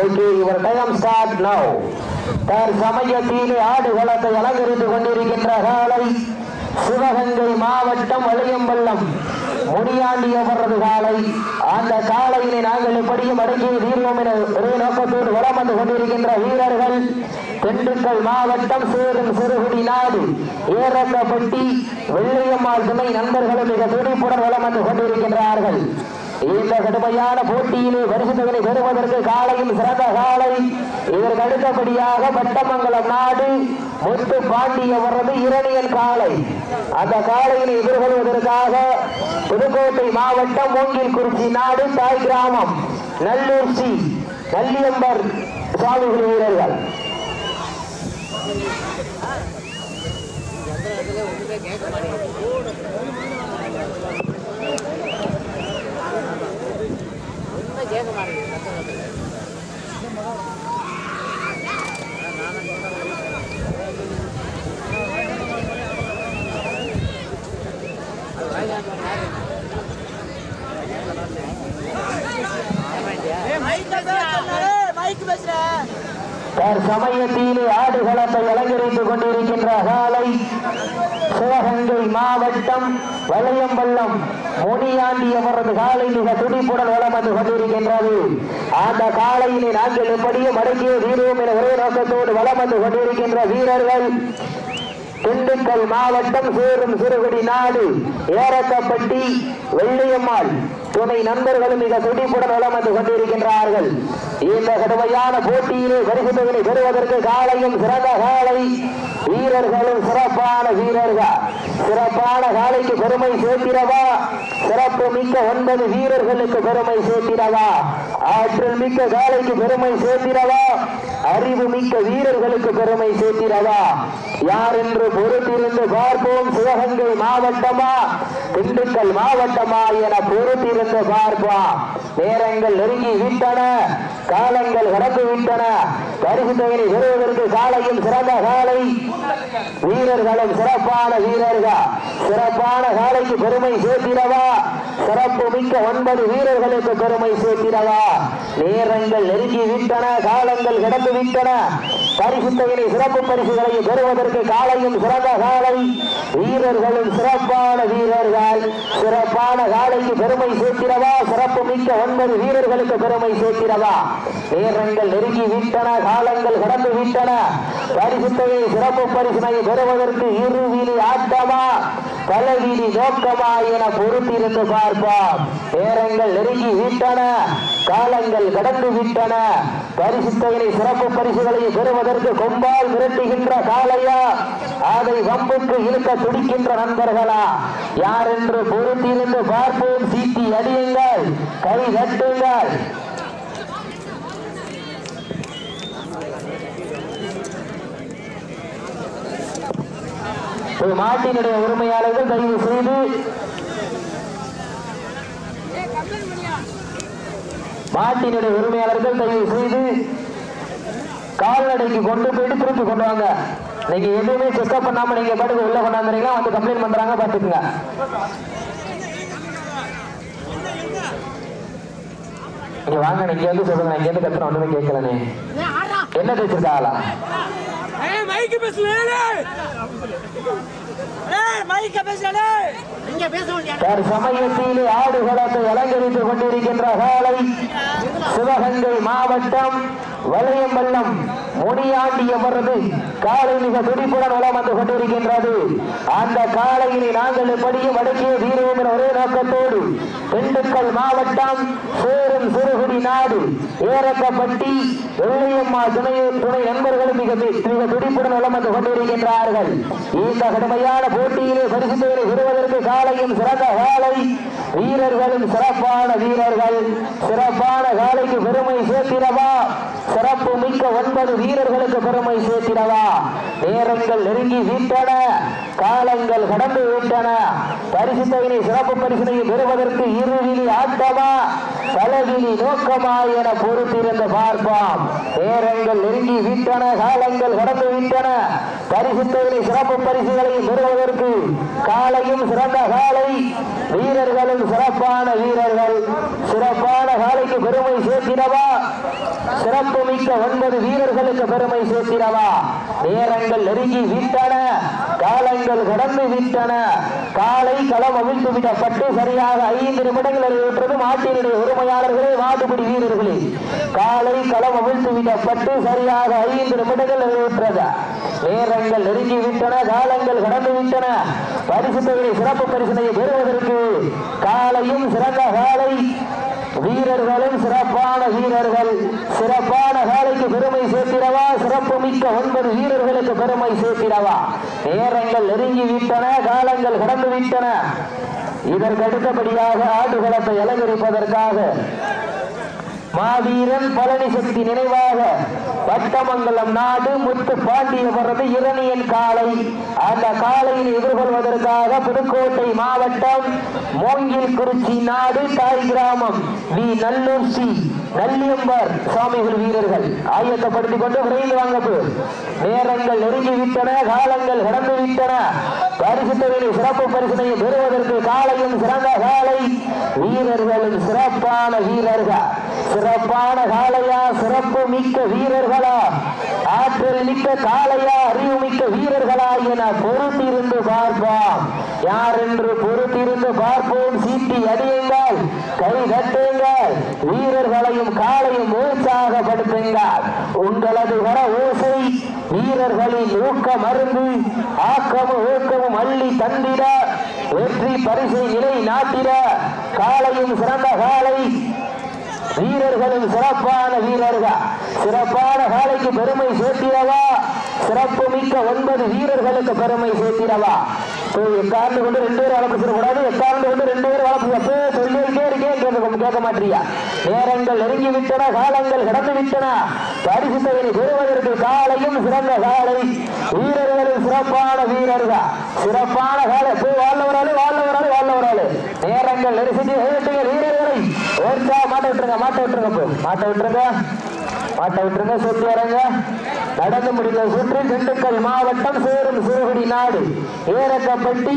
Okay, your time start now. தற்சமயத்திலே ஆடுகளத்தை அலங்கரித்துக் கொண்டிருக்கின்ற காலை சிவகங்கை மாவட்டம் வளையம்பள்ளம் முனியாண்டி அவரது காலை. அந்த காலையினை நாங்கள் எப்படியும் அடக்கி தீர்வோம் என ஒரே நோக்கத்தோடு வலம் வந்து கொண்டிருக்கின்ற வீரர்கள் திண்டுக்கல் மாவட்டம் சேரும் சிறுகுடி நாடு ஏரக்கப்பட்டி வெள்ளையம்மாள் துணை நண்பர்களும் மிக துடிப்புடன் வலம் வந்து கொண்டிருக்கின்றார்கள். இந்த கடுமையான போட்டியிலே பரிசுகளை பெறுவதற்கு காலையும் சிறந்த காலை. இதற்கு அடுத்தபடியாக பட்டமங்கலம் நாடு முத்து பாண்டியவரது இரணியன் காலை. அந்த காலையினை எதிர்கொள்வதற்காக புதுக்கோட்டை மாவட்டம் மூங்கில்குறிச்சி நாடு தாய் கிராமம் நல்லூர் சி நல்லியம்பர் சுவாமிகள் வீரர்கள். சமயத்திலே ஆடுகளத்தை அலங்கரித்துக் கொண்டிருக்கின்ற காலை சிவகங்கை மாவட்டம் வளையம்பள்ளம் முனியாண்டி அவரது காலை மிக துடிப்புடன் வலம் வந்து கொண்டிருக்கின்றது. அந்த காலையிலே நாங்கள் எப்படியும் அடக்கிய வீரரும் என ஒரே நோக்கத்தோடு வலம் வந்து கொண்டிருக்கின்ற வீரர்கள் திண்டுக்கல் மாவட்டம் சேரும் சிறுகுடி நாடு ஏரக்கப்பட்டி வெள்ளையம்மாள் துணை நண்பர்களும் மிக துடிப்புடன் வலம் வந்து கொண்டிருக்கின்றார்கள். இந்த கடுமையான போட்டியிலே பரிசுகளை பெறுவதற்கு காலையும் சிறந்த காலை, வீரர்களும் சிறப்பான வீரர்கள். சிறப்பான காலைக்கு பெருமை சேர்த்திடவா, சிறப்பு மிக்க 9 வீரர்களுக்கு பெருமை சேர்த்திடவா, ஆற்றல் மிக்க காலைக்கு பெருமை சேர்த்திடவா, அறிவு மிக்க வீரர்களுக்கு பெருமை சேர்த்திடவா, யார் என்று பொறுத்திருந்து பார்ப்போம். சிவகங்கை மாவட்டமா திண்டுக்கல் மாவட்டமா என பொறுத்திருந்து பார்ப்போம். நேரங்கள் நெருங்கி விட்டன, காலங்கள் கடந்து விட்டன. பரிசுத்தவனை பெறுவதற்கு காலையும் சிறந்த காலை, வீரர்களும் சிறப்பான வீரர்கள். சிறப்பான காலைக்கு பெருமை சேர்த்திடவா, சிறப்பு மிக்க 9 வீரர்களுக்கு பெருமை சேர்த்திடவா. நேரங்கள் நெருங்கி விட்டன, காலங்கள் கடந்து விட்டன. பரிசுத்தவனை சிறப்பு பரிசுகளை பெறுவதற்கு காலையும் சிறந்த காலை, வீரர்களும் சிறப்பான வீரர்கள். சிறப்பான காலைக்கு பெருமை சேர்த்திடவா, சிறப்பு மிக்க 9 வீரர்களுக்கு பெருமை சேர்த்திடவா. நேரங்கள் நெருங்கி விட்டன, காலங்கள் கடந்து விட்டன. பரிசுத்தவனை சிறப்பு பரிசினை பெறுவதற்கு இருவிழி ஆட்டமா பலவீதி நோக்கமா என பொறுத்திருந்து பார்ப்போம். நேரங்கள் நெருங்கி விட்டன, காலங்கள் கடந்து விட்டன. பரிசுத்தவனை சிறப்பு பரிசுகளை பெறுவதற்கு கொம்பால் மிரட்டுகின்ற காலையா, அதை வம்புக்கு இழுக்க துடிக்கின்ற நண்பர்களா, யார் என்று பொறுத்திருந்து பார்ப்போம். சீட்டி அடியுங்கள், கை தட்டுங்கள். மாட்டினுடைய உரிமையாளர்கள் தயவு செய்து கால்நடைக்கு கொண்டு போயிட்டு திருப்பி கொண்டு வாங்க. நீங்க எதுவுமே செக்அப் பண்ணாம நீங்க பாட்டுக்கு உள்ள கொண்டாந்துறீங்களா, வந்து கம்ப்ளைண்ட் பண்றாங்க, பாத்துக்குங்க. நீங்க வாங்க, நீங்க வந்து சொல்லுங்க, இங்க இருந்து கத்துறோம், ஒண்ணுமே கேட்கலனே. என்ன பேசிருக்காங்களா? சமயத்திலே ஆடுகளத்தை அலங்கரித்துக் கொண்டிருக்கின்ற காலை சிவகங்கை மாவட்டம் வளையம்பள்ளம் முனியாண்டி அவரது காலை மிக துடிப்புடன் வலம் வந்து கொண்டிருக்கின்றது. அந்த காலையினை நாங்கள் எப்படியும் அடக்கிய தீர்வோம் என ஒரே நோக்கத்தோடு திண்டுக்கல் மாவட்டம் சேரும் சிறுகுடி நாடு ஏரக்கப்பட்டி வெள்ளையம்மாள் துணை நண்பர்களும் மிக துடிப்புடன் வலம் வந்து கொண்டிருக்கின்றார்கள். இந்த கடுமையான போட்டியிலே பரிசுகளை பெறுவதற்கு காலையும் சிறந்த காலை, வீரர்களும் சிறப்பான வீரர்கள். சிறப்பான காலைக்கு பெருமை சேர்த்திடவா, சிறப்பு மிக்க 9 வீரர்களுக்கு பெருமை சேர்த்திடவா. நேரங்கள் நெருங்கி விட்டன, காலங்கள் கடந்து விட்டன. பரிசுத்தவனை சிறப்பு பரிசினை பெறுவதற்கு இருவிழி ஆட்டமா பலவிழி நோக்கமா என பொறுத்திருந்து பார்ப்போம். நேரங்கள் நெருங்கி விட்டன, காலங்கள் கடந்து விட்டன. பரிசுத்தவனை சிறப்பு பரிசுகளை பெறுவதற்கு காலையும் சிறந்த காலை, வீரர்களும் சிறப்பான வீரர்கள். சிறப்பான காலைக்கு பெருமை சேர்த்திடவா, சிறப்பு மிக்க 9 வீரர்களுக்கு பெருமை சேர்த்திடவா. நேரங்கள் நெருங்கி விட்டன, காலங்கள் கடந்து விட்டன. காலை களம் அவிழ்த்து விடப்பட்டு சரியாக 5 நிமிடங்கள் நிறைவேற்றது. மாட்டினுடைய உரிமையாளர்களே, மாடுபிடி வீரர்களே, காலை களம் அவிழ்த்து விடப்பட்டு சரியாக 5 நிமிடங்கள் நிறைவேற்றது. நேரங்கள் நெருங்கி விட்டன, காலங்கள் கடந்து விட்டன. பரிசு தொகை சிறப்பு பரிசனை பெறுவதற்கு காலையும் சிறந்த காலை, வீரர்களும் சிறப்பான வீரர்கள். சிறப்பான காலைக்கு பெருமை சேர்த்திடவா, சிறப்பு மிக்க 9 வீரர்களுக்கு பெருமை சேர்த்திடவா. நேரங்கள் நெருங்கி விட்டன, காலங்கள் கடந்து விட்டன. இதற்கு அடுத்தபடியாக ஆடுகளத்தை அலங்கரிப்பதற்காக மாவீரன் பழனிசக்தி நினைவாக வட்டமங்கலம் நாடு முத்து பாண்டியவரது இரணியன் காலை. அந்த காலையில் எதிர்கொள்வதற்காக புதுக்கோட்டை மாவட்டம் மோங்கில் குறிச்சி நாடு தாய் கிராமம் வி நல்லூர் சி நல்லியம்பர் சுவாமிகள் வீரர்கள் ஆயத்தப்படுத்திக் கொண்டு விரைந்து வாங்கப்பு. நேரங்கள் நெருங்கி விட்டன, காலங்கள் கடந்து விட்டன. பரிசு தொகையை சிறப்பு பரிசனையை பெறுவதற்கு காலையும் சிறந்த காலை, வீரர்களும் சிறப்பான வீரர்கள். சிறப்பான காலையா, சிறப்பு மிக்க வீரர்களா, ஆற்றல் மிக்க காலையா, அறிவு மிக்க வீரர்களா என பொறுத்திருந்து பார்ப்போம். யார் என்று பொறுத்திருந்து பார்ப்போம். சீட்டி அடியுங்கள், கை தட்டுங்கள், வீரர்களையும் காலையும் உற்சாகப்படுத்துங்கள். உங்களது வர ஓசை வீரர்களின் ஊக்க மருந்து, ஆக்கமும் ஊக்கமும் அள்ளி தந்திட, வெற்றி பரிசை நிலை நாட்டிட. காலையும் சிறந்த காலை, வீரர்களும் சிறப்பான வீரர்கள். சிறப்பான காலைக்கு பெருமை சேர்த்திடவா, சிறப்பு மிக்க 9 வீரர்களுக்கு பெருமை சேர்த்திடவா. எக்காண்டு கொண்டு 2 பேர் வளர்ப்பு சொல்லக்கூடாது, எக்காண்டு கொண்டு 2 பேர் வளர்ப்பு சொல்லிட்டே இருக்கேன், கேட்க மாட்டியா. நேரங்கள் நெருங்கி விட்டன, காலங்கள் கடந்து விட்டன. பரிசு தொகையை பெறுவதற்கு காலையும் சிறந்த காலை, வீரர்களும் சிறப்பான வீரர்கள். சிறப்பான காலை வாழ்ந்தவராளு வாழ்ந்தவராளு வாழ்ந்தவராளு. நேரங்கள் நெருங்கி வீரர்களை ஓர்ச்சா மாட்ட விட்டுருங்க, மாட்ட விட்டுருங்க, மாட்ட விட்டுருங்க, மாட்ட விட்டுருங்க. சுற்றி வரங்க. நடந்து முடிந்த சுற்று திண்டுக்கல் மாவட்டம் சேரும் சிறுகுடி நாடு ஏரக்கப்பட்டி